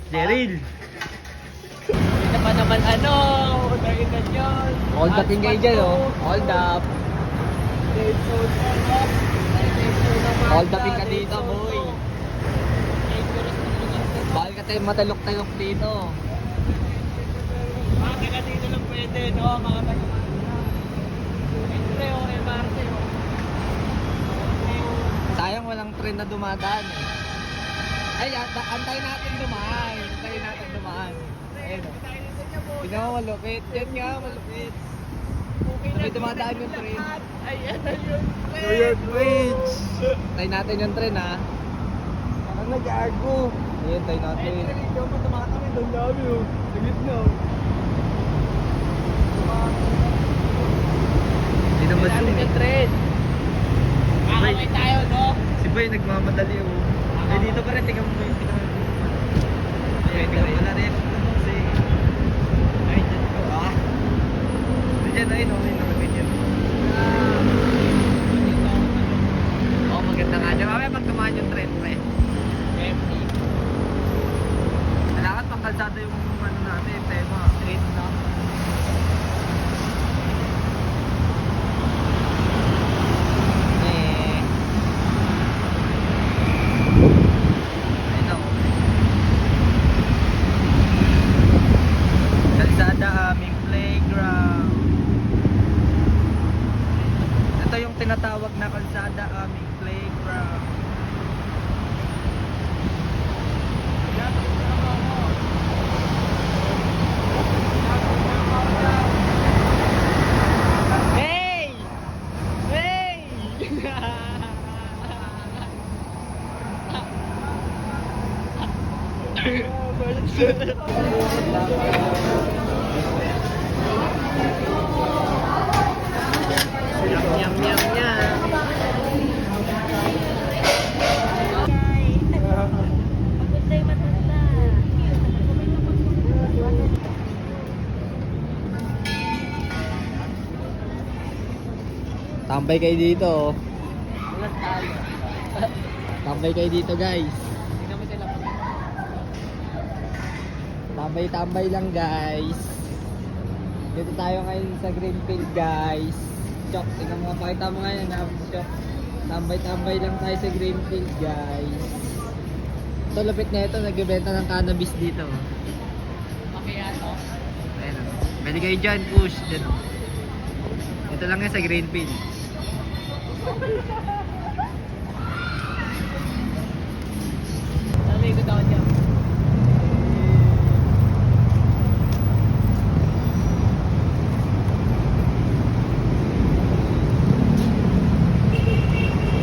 Daryl. Ito pa naman ano, nakita nyo. Hold upin kayo dyan, oh. Hold up. Hold upin ka dito, boy. Bakal ka tayo matalok-talok dito. Bakit ka dito lang pwede, no? Mga talok. Siyempre, okay, Marte, oh. Sayang walang train na dumadaan. Ay, antayin natin dumaan. Antayin natin dumaan. Ayun. Tignan mo, malupit. Yan nga, malupit. May dumadaan yung train. Ayan na yun. Royal Bridge. Antayin natin yung train, ha. Parang nag-argo. Ayun, antayin natin. Ikaw mo tumakawin doon dami, oh. Sagit na, oh. Hindi naman Dami zoom, ng eh. trend. Kakaway tayo, no? Si Boy nagmamadali, oh. Eh, dito pa rin, tingnan mo yung Ay, tingnan mo na rin. Ay, dyan ko, ah. Diyan, ayun, okay na ganyan. Oo, maganda nga dyan. Mamaya pag tumahan yung trend, pre. Empty. Kailangan pang kalsada yung ano natin, tema. Trend na. Eh. Ayun, oh. Kalsada aming playground. Ito yung tinatawag na kalsada aming playground. Hey! Hey! Yum, yum, yum, yum. Maganda'y matanda. Tambay kayo dito, oh. Ulas tayo. Tambay kayo dito, guys. Tingnan mo sila. Tambay-tambay lang, guys. Dito tayo ngayon sa Greenfield, guys. Chok, tingnan mo, pakita mo ngayon, ha, Chok. Tambay-tambay lang tayo sa Greenfield, guys. Ito, lapit na ito, nagbebenta ng cannabis dito. Makiyato. Ayan, oh. Pwede kayo dyan, push, dyan, oh. Ito lang yan sa Greenfield. Sabi ko daw dyan.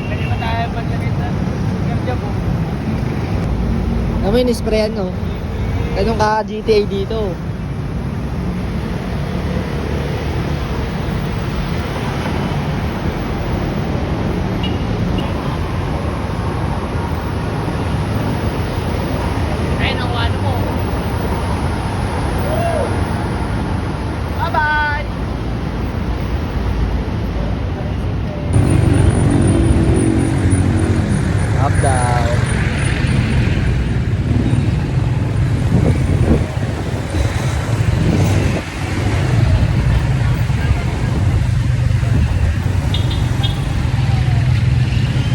Pwede ba tayo magkakita? Ganda po. Ano yung sprayan, no? Ganun ka GTA dito.